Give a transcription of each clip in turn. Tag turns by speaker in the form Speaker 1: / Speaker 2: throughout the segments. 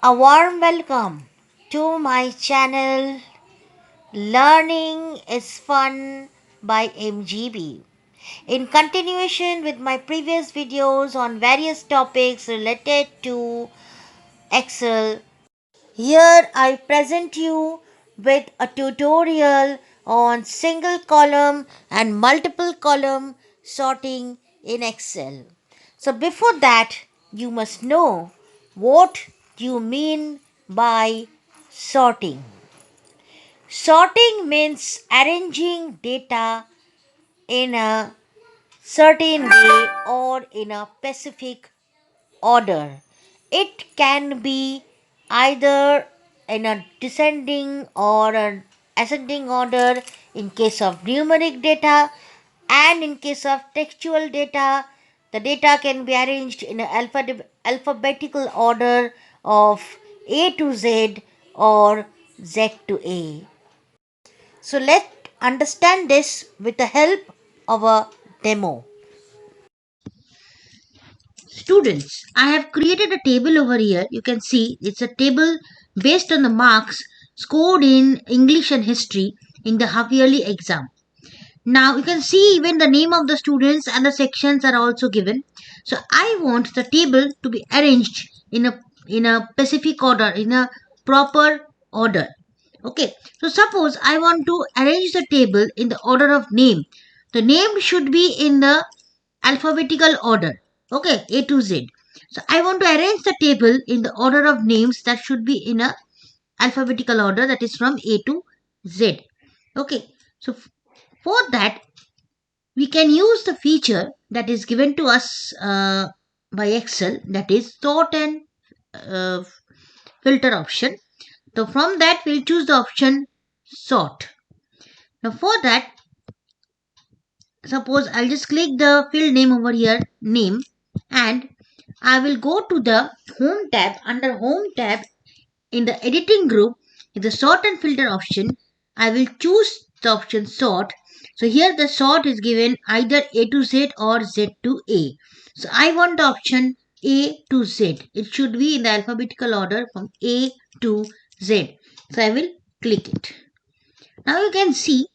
Speaker 1: A warm welcome to my channel Learning is Fun by MGB. In continuation with my previous videos on various topics related to Excel, here I present you with a tutorial on single column and multiple column sorting in Excel. So before that, you must know what you mean by sorting. Sorting means arranging data in a certain way or in a specific order. It can be either in a descending or an ascending order in case of numeric data, and in case of textual data, the data can be arranged in an alphabetical order of A to Z or Z to A. So let's understand this with the help of a demo. Students, I have created a table over here. You can see it's a table based on the marks scored in English and history in the half yearly exam. Now you can see even the name of the students and the sections are also given. So I want the table to be arranged in a specific order, in a proper order. Okay. So suppose I want to arrange the table in the order of name. The name should be in the alphabetical order. Okay, A to Z. So I want to arrange the table in the order of names that should be in a alphabetical order, that is from A to Z. Okay. So for that we can use the feature that is given to us by Excel, that is sort and uh, filter option. So from that we'll choose the option sort. Now for that, suppose I'll just click the field name over here, name, and I will go to the home tab. Under home tab in the editing group, in the sort and filter option, I will choose the option sort. So here the sort is given either A to Z or Z to A. So I want the option A to Z. It should be in the alphabetical order from A to Z. So I will click it. Now you can see,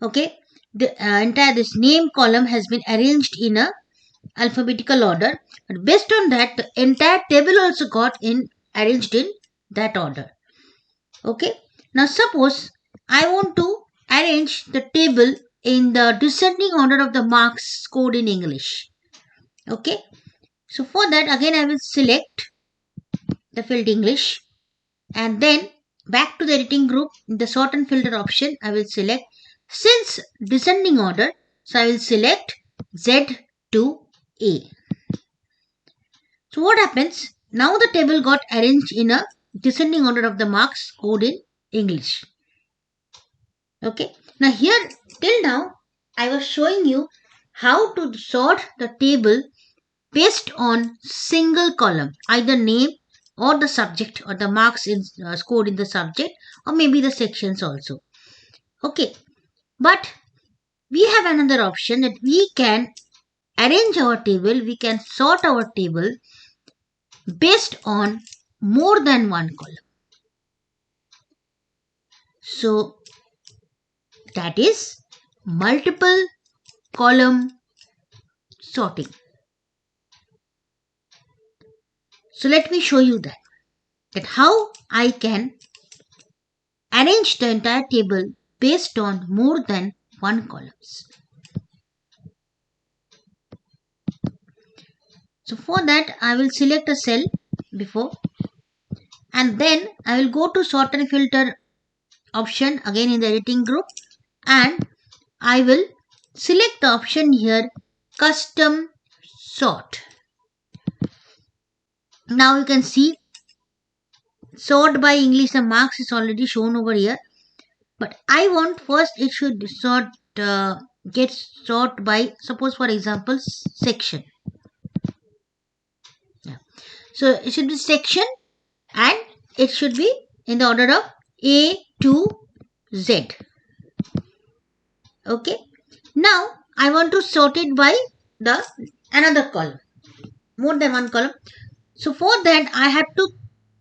Speaker 1: okay, the entire this name column has been arranged in a alphabetical order, but based on that the entire table also got in arranged in that order. Okay. Now suppose I want to arrange the table in the descending order of the marks scored in English. Okay. So for that again I will select the field English, and then back to the editing group, in the sort and filter option I will select, since descending order, so I will select Z to A. So what happens? Now the table got arranged in a descending order of the marks scored in English. Okay. Now here till now I was showing you how to sort the table based on single column, either name or the subject or the marks scored in the subject, or maybe the sections also. Okay. But we have another option that we can arrange our table, we can sort our table based on more than one column. So that is multiple column sorting. So let me show you that how I can arrange the entire table based on more than one columns. So for that I will select a cell before, and then I will go to sort and filter option again in the editing group, and I will select the option here, custom sort. Now you can see sort by English and marks is already shown over here, but I want first it should get sort by, suppose for example, section. Yeah. So it should be section, and it should be in the order of A to Z. Okay. Now I want to sort it by the another column, more than one column. So for that I have to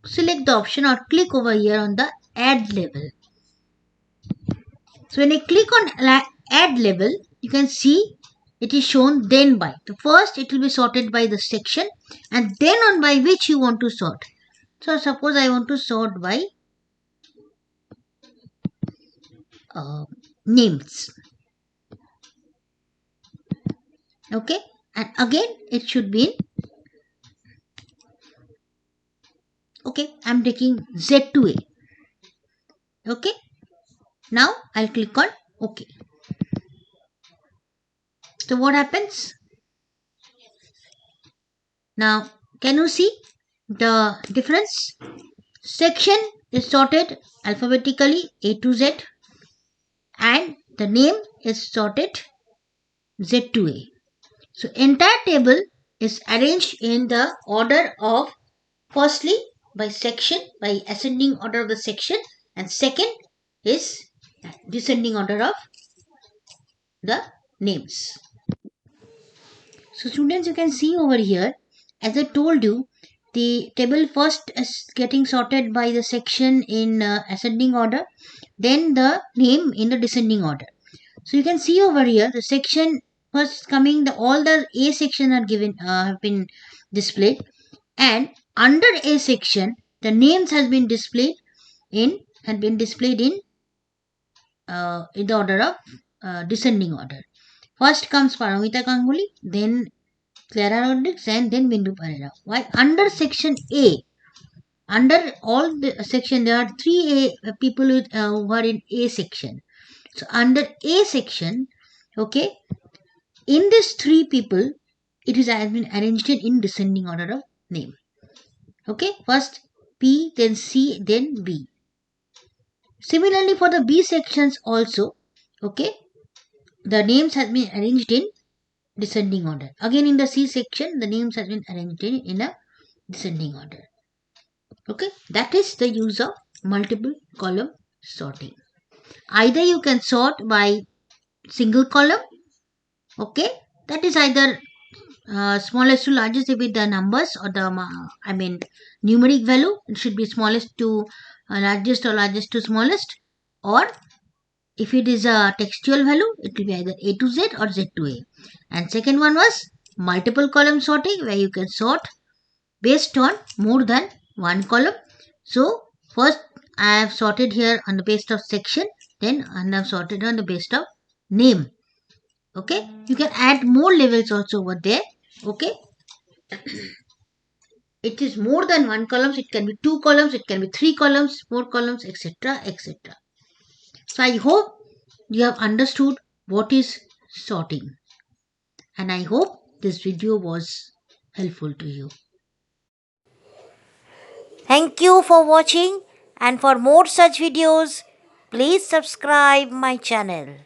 Speaker 1: select the option or click over here on the add label. So when I click on add label, you can see it is shown then by. So first it will be sorted by the section and then on by which you want to sort. So suppose I want to sort by names. Okay, and again it should be in. Okay, I'm taking Z2A. Okay, now I'll click on OK. So what happens? Now can you see the difference? Section is sorted alphabetically A to Z and the name is sorted Z to A. So entire table is arranged in the order of firstly by section, by ascending order of the section, and second is descending order of the names. So students, you can see over here, as I told you, the table first is getting sorted by the section in ascending order, then the name in the descending order. So you can see over here the section first coming, all the A section are given have been displayed, and under A section the names has been displayed in the order of descending order. First comes Paramita Ganguly, then Clara Rodriguez, and then Bindu Parera. Why? Under section A, under all the section, there are three A people who are in A section. So under A section, okay, in these three people, it has been arranged in descending order of name. Okay, first P, then C, then B. Similarly, for the B sections also, okay, the names has been arranged in descending order. Again, in the C section, the names has been arranged in a descending order. Okay, that is the use of multiple column sorting. Either you can sort by single column, okay, that is either smallest to largest if it the numbers or the numeric value, it should be smallest to largest or largest to smallest, or if it is a textual value, it will be either A to Z or Z to A. And second one was multiple column sorting, where you can sort based on more than one column. So first I have sorted here on the basis of section, then I have sorted on the basis of name. Okay, you can add more levels also over there. Okay, it is more than one columns, it can be two columns, it can be three columns, four columns, etc, etc. So I hope you have understood what is sorting, and I hope this video was helpful to you.
Speaker 2: Thank you for watching, and for more such videos, please subscribe my channel.